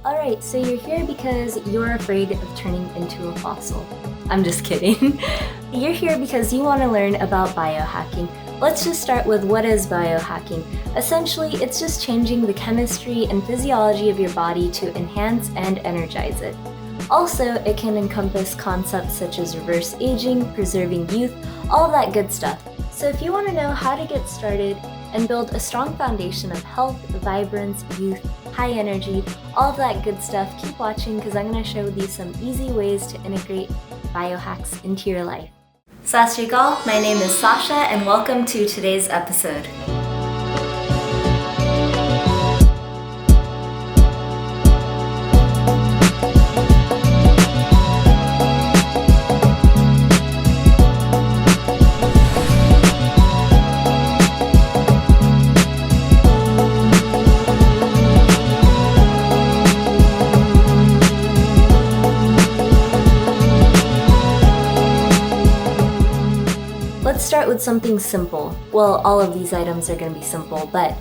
Alright, so you're here because you're afraid of turning into a fossil. I'm just kidding. You're here because you want to learn about biohacking. Let's just start with what is biohacking. Essentially, it's just changing the chemistry and physiology of your body to enhance and energize it. Also, it can encompass concepts such as reverse aging, preserving youth, all that good stuff. So if you want to know how to get started and build a strong foundation of health, vibrance, youth, high energy, all of that good stuff, keep watching because I'm going to show you some easy ways to integrate biohacks into your life. Sasha, my name is Sasha and welcome to today's episode. Let's start with something simple. Well, all of these items are going to be simple, but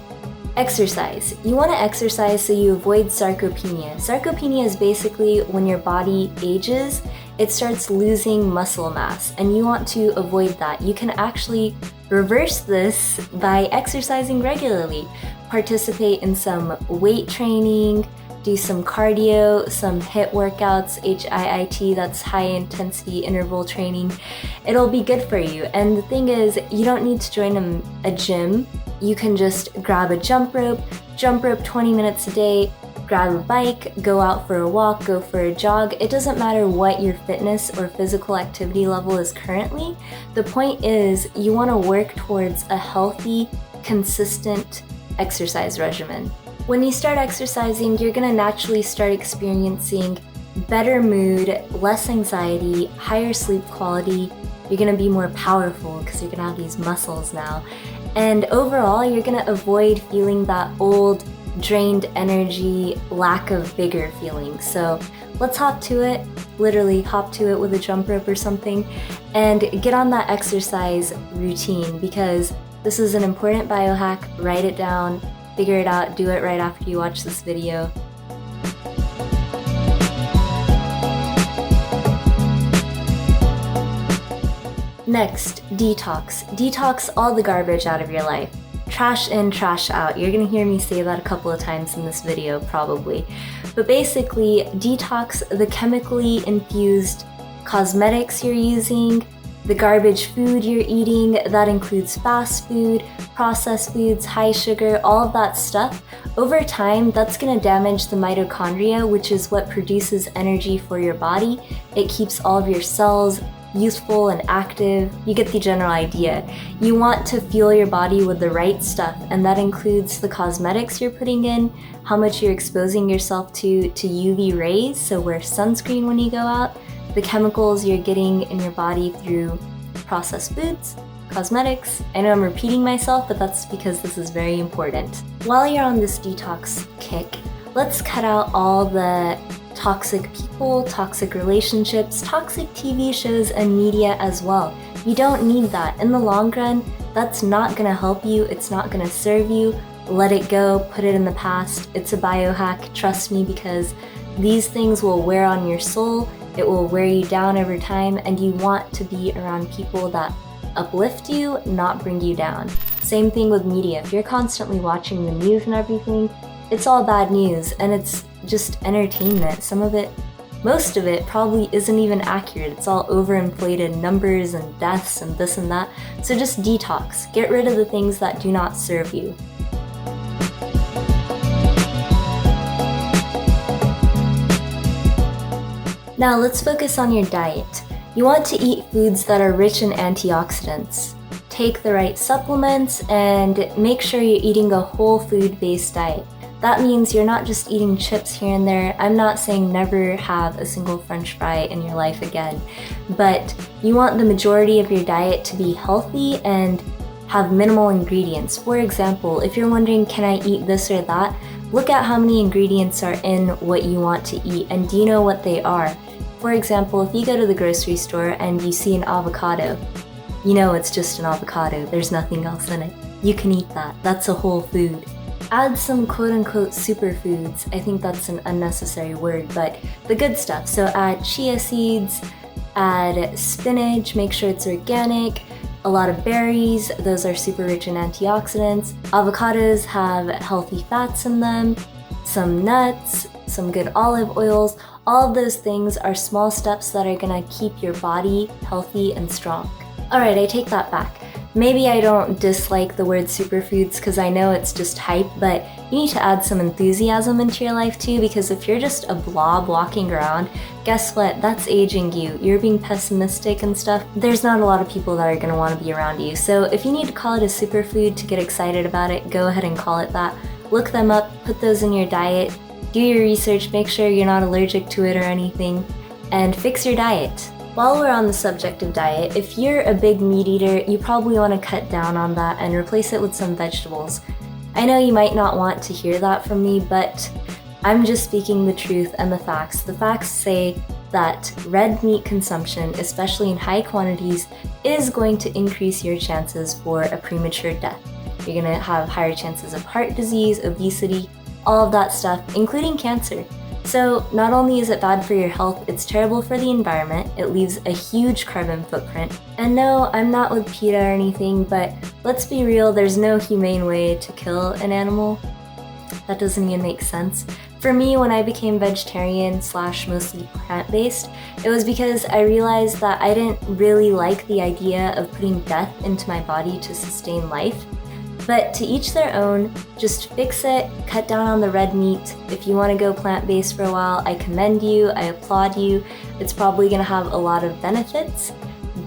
exercise. You want to exercise so you avoid sarcopenia. Sarcopenia is basically when your body ages, it starts losing muscle mass, and you want to avoid that. You can actually reverse this by exercising regularly. Participate in some weight training, do some cardio, some HIIT workouts, HIIT, that's high intensity interval training. It'll be good for you. And the thing is, you don't need to join a gym. You can just grab a jump rope 20 minutes a day, grab a bike, go out for a walk, go for a jog. It doesn't matter what your fitness or physical activity level is currently. The point is, you want to work towards a healthy, consistent exercise regimen. When you start exercising, you're going to naturally start experiencing better mood, less anxiety, higher sleep quality. You're going to be more powerful because you're going to have these muscles now. And overall, you're going to avoid feeling that old, drained energy, lack of vigor feeling. So let's hop to it, literally hop to it with a jump rope or something, and get on that exercise routine because this is an important biohack. Write it down. Figure it out, do it right after you watch this video. Next, detox. Detox all the garbage out of your life. Trash in, trash out. You're gonna hear me say that a couple of times in this video, probably. But basically, detox the chemically infused cosmetics you're using, the garbage food you're eating. That includes fast food, processed foods, high sugar, all of that stuff. Over time, that's going to damage the mitochondria, which is what produces energy for your body. It keeps all of your cells youthful and active. You get the general idea. You want to fuel your body with the right stuff, and that includes the cosmetics you're putting in, how much you're exposing yourself to UV rays, so wear sunscreen when you go out, the chemicals you're getting in your body through processed foods, cosmetics. I know I'm repeating myself, but that's because this is very important. While you're on this detox kick, let's cut out all the toxic people, toxic relationships, toxic TV shows, and media as well. You don't need that. In the long run, that's not gonna help you, it's not gonna serve you. Let it go, put it in the past. It's a biohack, trust me, because these things will wear on your soul. It will wear you down over time, and you want to be around people that uplift you, not bring you down. Same thing with media. If you're constantly watching the news and everything, it's all bad news, and it's just entertainment. Most of it probably isn't even accurate. It's all overinflated numbers and deaths and this and that. So just detox. Get rid of the things that do not serve you. Now let's focus on your diet. You want to eat foods that are rich in antioxidants. Take the right supplements and make sure you're eating a whole food-based diet. That means you're not just eating chips here and there. I'm not saying never have a single French fry in your life again, but you want the majority of your diet to be healthy and have minimal ingredients. For example, if you're wondering, can I eat this or that? Look at how many ingredients are in what you want to eat, and do you know what they are? For example, if you go to the grocery store and you see an avocado, you know it's just an avocado. There's nothing else in it. You can eat that. That's a whole food. Add some quote-unquote superfoods. I think that's an unnecessary word, but the good stuff. So add chia seeds, add spinach, make sure it's organic, a lot of berries, those are super rich in antioxidants. Avocados have healthy fats in them, some nuts, some good olive oils. All of those things are small steps that are gonna keep your body healthy and strong. All right, I take that back. Maybe I don't dislike the word superfoods because I know it's just hype, but you need to add some enthusiasm into your life too, because if you're just a blob walking around, guess what? That's aging you. You're being pessimistic and stuff. There's not a lot of people that are gonna wanna be around you. So if you need to call it a superfood to get excited about it, go ahead and call it that. Look them up, put those in your diet, do your research, make sure you're not allergic to it or anything, and fix your diet. While we're on the subject of diet, if you're a big meat eater, you probably want to cut down on that and replace it with some vegetables. I know you might not want to hear that from me, but I'm just speaking the truth and the facts. The facts say that red meat consumption, especially in high quantities, is going to increase your chances for a premature death. You're going to have higher chances of heart disease, obesity, all of that stuff, including cancer. So not only is it bad for your health, it's terrible for the environment. It leaves a huge carbon footprint. And no, I'm not with PETA or anything, but let's be real, there's no humane way to kill an animal. That doesn't even make sense. For me, when I became vegetarian / mostly plant-based, it was because I realized that I didn't really like the idea of putting death into my body to sustain life. But to each their own, just fix it, cut down on the red meat. If you want to go plant-based for a while, I commend you, I applaud you. It's probably going to have a lot of benefits,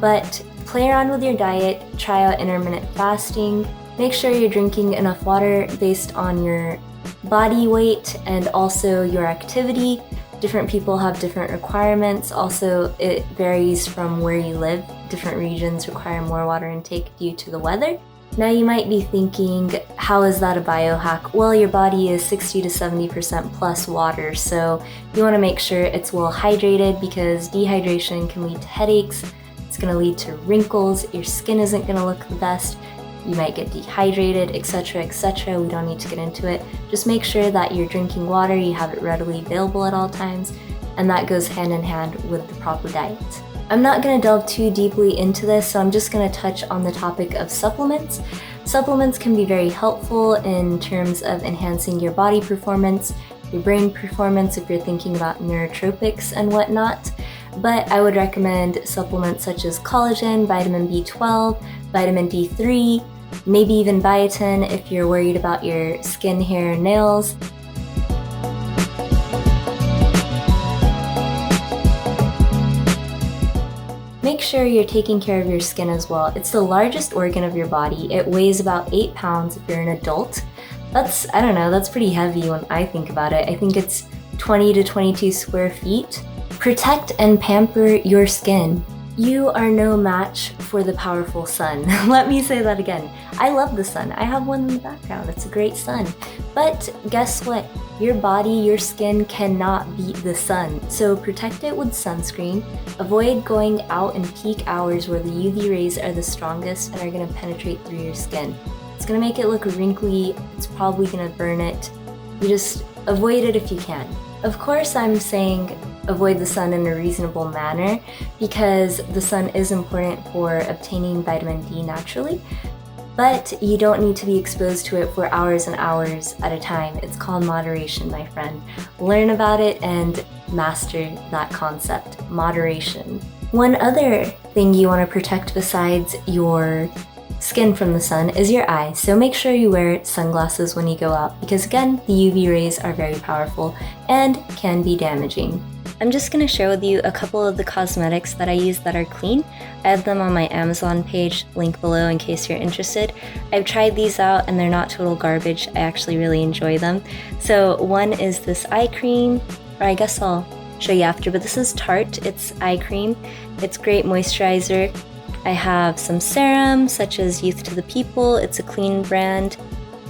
but play around with your diet, try out intermittent fasting, make sure you're drinking enough water based on your body weight and also your activity. Different people have different requirements. Also, it varies from where you live. Different regions require more water intake due to the weather. Now you might be thinking, how is that a biohack? Well, your body is 60 to 70% plus water, so you want to make sure it's well hydrated because dehydration can lead to headaches, it's going to lead to wrinkles, your skin isn't going to look the best, you might get dehydrated, etc., etc. We don't need to get into it. Just make sure that you're drinking water, you have it readily available at all times, and that goes hand in hand with the proper diet. I'm not going to delve too deeply into this, so I'm just going to touch on the topic of supplements. Supplements can be very helpful in terms of enhancing your body performance, your brain performance if you're thinking about neurotropics and whatnot. But I would recommend supplements such as collagen, vitamin B12, vitamin D3, maybe even biotin if you're worried about your skin, hair, and nails. Make sure you're taking care of your skin as well. It's the largest organ of your body. It weighs about 8 pounds if you're an adult. That's, I don't know, that's pretty heavy when I think about it. I think it's 20 to 22 square feet. Protect and pamper your skin. You are no match for the powerful sun. Let me say that again. I love the sun. I have one in the background. It's a great sun. But guess what? Your body, your skin cannot beat the sun. So protect it with sunscreen. Avoid going out in peak hours where the UV rays are the strongest and are going to penetrate through your skin. It's going to make it look wrinkly. It's probably going to burn it. You just avoid it if you can. Of course, I'm saying avoid the sun in a reasonable manner because the sun is important for obtaining vitamin D naturally, but you don't need to be exposed to it for hours and hours at a time. It's called moderation, my friend. Learn about it and master that concept, moderation. One other thing you want to protect besides your skin from the sun is your eyes, so make sure you wear sunglasses when you go out because again, the UV rays are very powerful and can be damaging. I'm just going to share with you a couple of the cosmetics that I use that are clean. I have them on my Amazon page, link below in case you're interested. I've tried these out and they're not total garbage. I actually really enjoy them. So one is this eye cream, or I guess I'll show you after, but this is Tarte. It's eye cream. It's great moisturizer. I have some serum such as Youth to the People. It's a clean brand.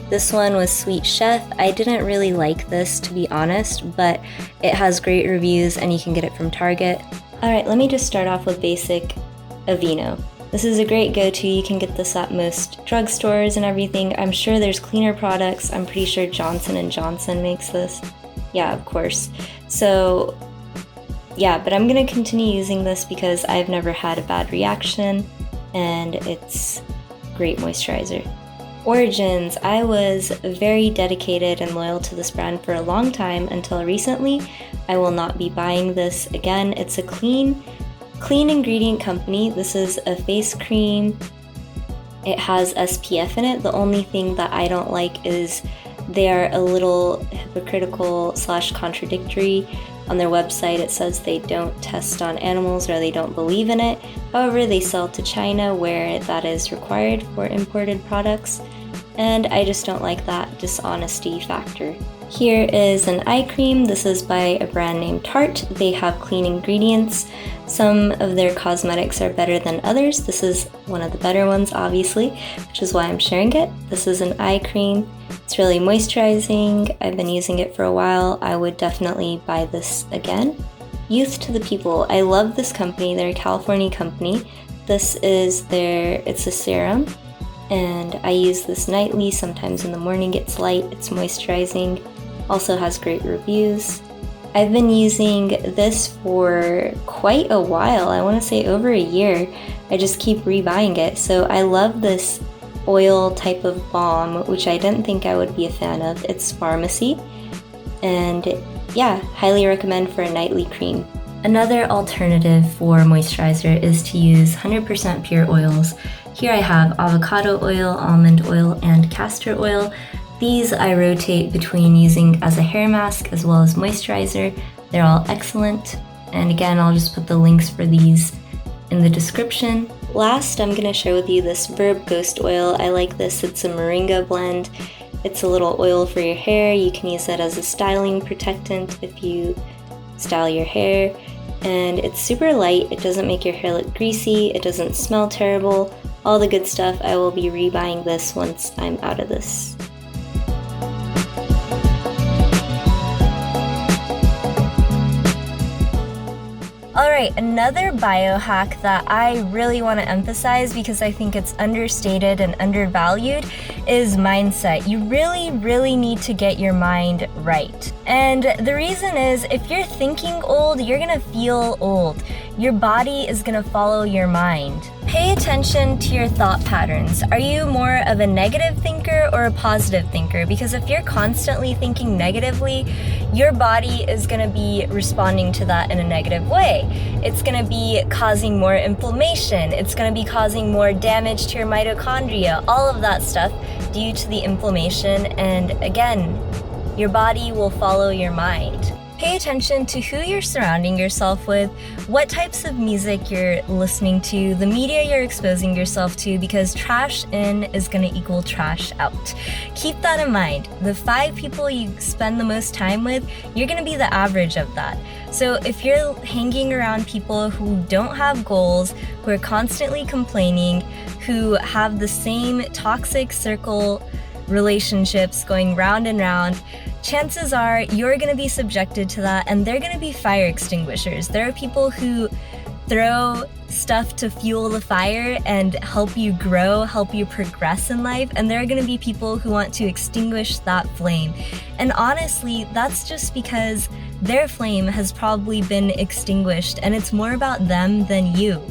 This one was Sweet Chef. I didn't really like this, to be honest, but it has great reviews and you can get it from Target. Alright, let me just start off with basic Aveeno. This is a great go-to. You can get this at most drugstores and everything. I'm sure there's cleaner products. I'm pretty sure Johnson & Johnson makes this. Yeah, of course. So yeah, but I'm gonna continue using this because I've never had a bad reaction and it's great moisturizer. Origins, I was very dedicated and loyal to this brand for a long time until recently. I will not be buying this again. It's a clean ingredient company. This is a face cream. It has SPF in it. The only thing that I don't like is they are a little hypocritical / contradictory. On their website it says they don't test on animals or they don't believe in it. However, they sell to China where that is required for imported products, and I just don't like that dishonesty factor. Here is an eye cream. This is by a brand named Tarte. They have clean ingredients. Some of their cosmetics are better than others. This is one of the better ones, obviously, which is why I'm sharing it. This is an eye cream. It's really moisturizing. I've been using it for a while. I would definitely buy this again. Youth to the People. I love this company. They're a California company. It's a serum, and I use this nightly. Sometimes in the morning. It's light, it's moisturizing. Also has great reviews. I've been using this for quite a while. I want to say over a year. I just keep rebuying it. So I love this oil type of balm, which I didn't think I would be a fan of. It's pharmacy, and yeah, highly recommend for a nightly cream. Another alternative for moisturizer is to use 100% pure oils. Here I have avocado oil, almond oil, and castor oil. These I rotate between using as a hair mask as well as moisturizer. They're all excellent, and again, I'll just put the links for these in the description. Last, I'm going to share with you this Verb Ghost oil. I like this. It's a moringa blend. It's a little oil for your hair. You can use it as a styling protectant if you style your hair. And it's super light. It doesn't make your hair look greasy. It doesn't smell terrible. All the good stuff. I will be rebuying this once I'm out of this. Alright, another biohack that I really want to emphasize because I think it's understated and undervalued is mindset. You really need to get your mind right. And the reason is, if you're thinking old, you're gonna feel old. Your body is gonna follow your mind. Pay attention to your thought patterns. Are you more of a negative thinker or a positive thinker? Because if you're constantly thinking negatively, your body is gonna be responding to that in a negative way. It's gonna be causing more inflammation. It's gonna be causing more damage to your mitochondria, all of that stuff due to the inflammation. And again, your body will follow your mind. Pay attention to who you're surrounding yourself with, what types of music you're listening to, the media you're exposing yourself to, because trash in is gonna equal trash out. Keep that in mind. The 5 people you spend the most time with, you're gonna be the average of that. So if you're hanging around people who don't have goals, who are constantly complaining, who have the same toxic circle relationships going round and round, chances are you're going to be subjected to that, and they're going to be fire extinguishers. There are people who throw stuff to fuel the fire and help you grow, help you progress in life, and there are going to be people who want to extinguish that flame. And honestly, that's just because their flame has probably been extinguished, and it's more about them than you.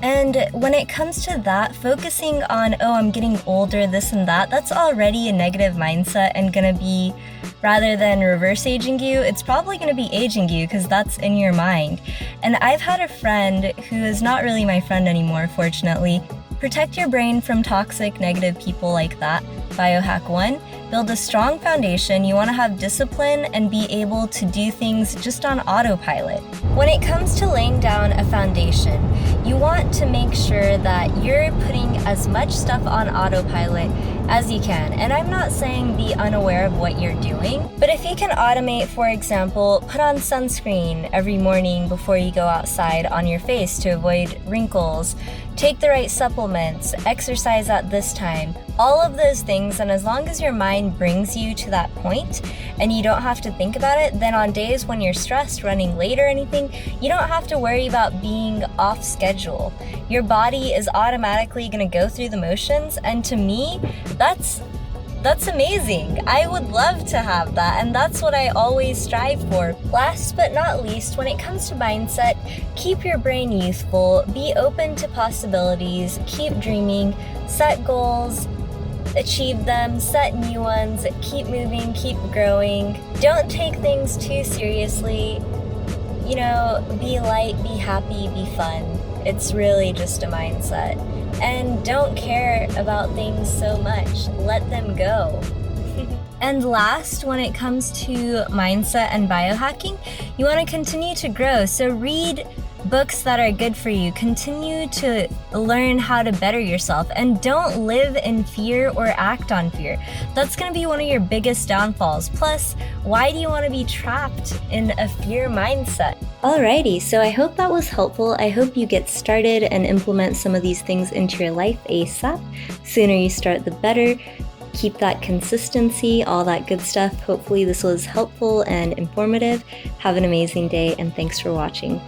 And when it comes to that, focusing on, oh, I'm getting older, this and that, that's already a negative mindset and gonna be, rather than reverse aging you, it's probably gonna be aging you because that's in your mind. And I've had a friend who is not really my friend anymore, fortunately. Protect your brain from toxic, negative people like that. Biohack 1. Build a strong foundation. You want to have discipline and be able to do things just on autopilot. When it comes to laying down a foundation, you want to make sure that you're putting as much stuff on autopilot as you can. And I'm not saying be unaware of what you're doing, but if you can automate, for example, put on sunscreen every morning before you go outside on your face to avoid wrinkles, take the right supplements, exercise at this time, all of those things. And as long as your mind brings you to that point and you don't have to think about it, then on days when you're stressed, running late or anything, you don't have to worry about being off schedule. Your body is automatically going to go through the motions, and to me, that's amazing. I would love to have that, and that's what I always strive for. Last but not least, when it comes to mindset, keep your brain youthful, be open to possibilities, keep dreaming, set goals, achieve them, set new ones, keep moving, keep growing. Don't take things too seriously. You know, be light, be happy, be fun. It's really just a mindset. And don't care about things so much. Let them go. And last, when it comes to mindset and biohacking, you want to continue to grow. So read books that are good for you. Continue to learn how to better yourself, and don't live in fear or act on fear. That's going to be one of your biggest downfalls. Plus, why do you want to be trapped in a fear mindset? Alrighty, so I hope that was helpful. I hope you get started and implement some of these things into your life ASAP. Sooner you start, the better. Keep that consistency, all that good stuff. Hopefully this was helpful and informative. Have an amazing day, and thanks for watching.